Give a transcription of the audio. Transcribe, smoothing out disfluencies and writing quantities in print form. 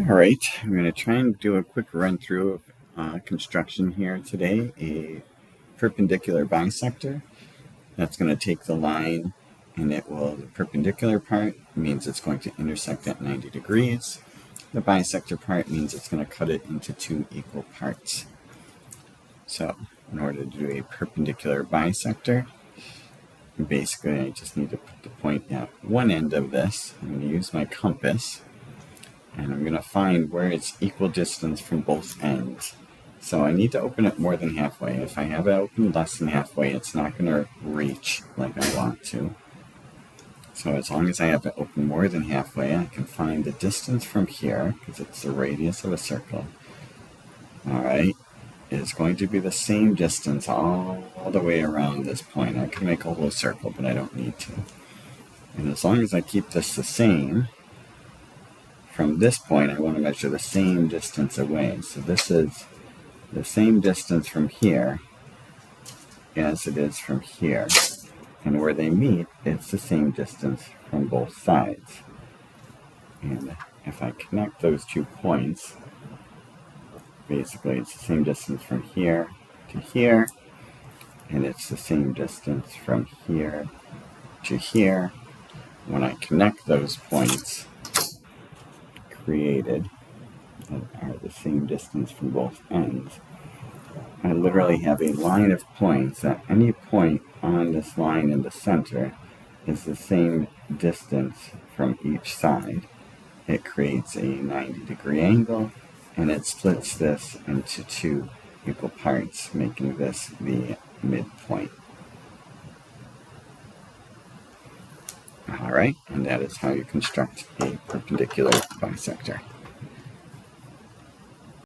All right, I'm going to try and do a quick run through of construction here today. A perpendicular bisector. That's going to take the line and the perpendicular part means it's going to intersect at 90 degrees. The bisector part means it's going to cut it into two equal parts. So in order to do a perpendicular bisector, basically I just need to put the point at one end of this. I'm going to use my compass. And I'm going to find where it's equal distance from both ends. So I need to open it more than halfway. If I have it open less than halfway, it's not going to reach like I want to. So as long as I have it open more than halfway, I can find the distance from here, because it's the radius of a circle. Alright, it's going to be the same distance all the way around this point. I can make a whole circle, but I don't need to. And as long as I keep this the same, from this point, I want to measure the same distance away. So this is the same distance from here as it is from here. And where they meet, it's the same distance from both sides. And if I connect those 2 points, basically it's the same distance from here to here, and it's the same distance from here to here. When I connect those points created that are the same distance from both ends, I literally have a line of points. At any point on this line in the center is the same distance from each side. It creates a 90-degree angle, and it splits this into 2 equal parts, making this the midpoint. All right, and that is how you construct a perpendicular bisector.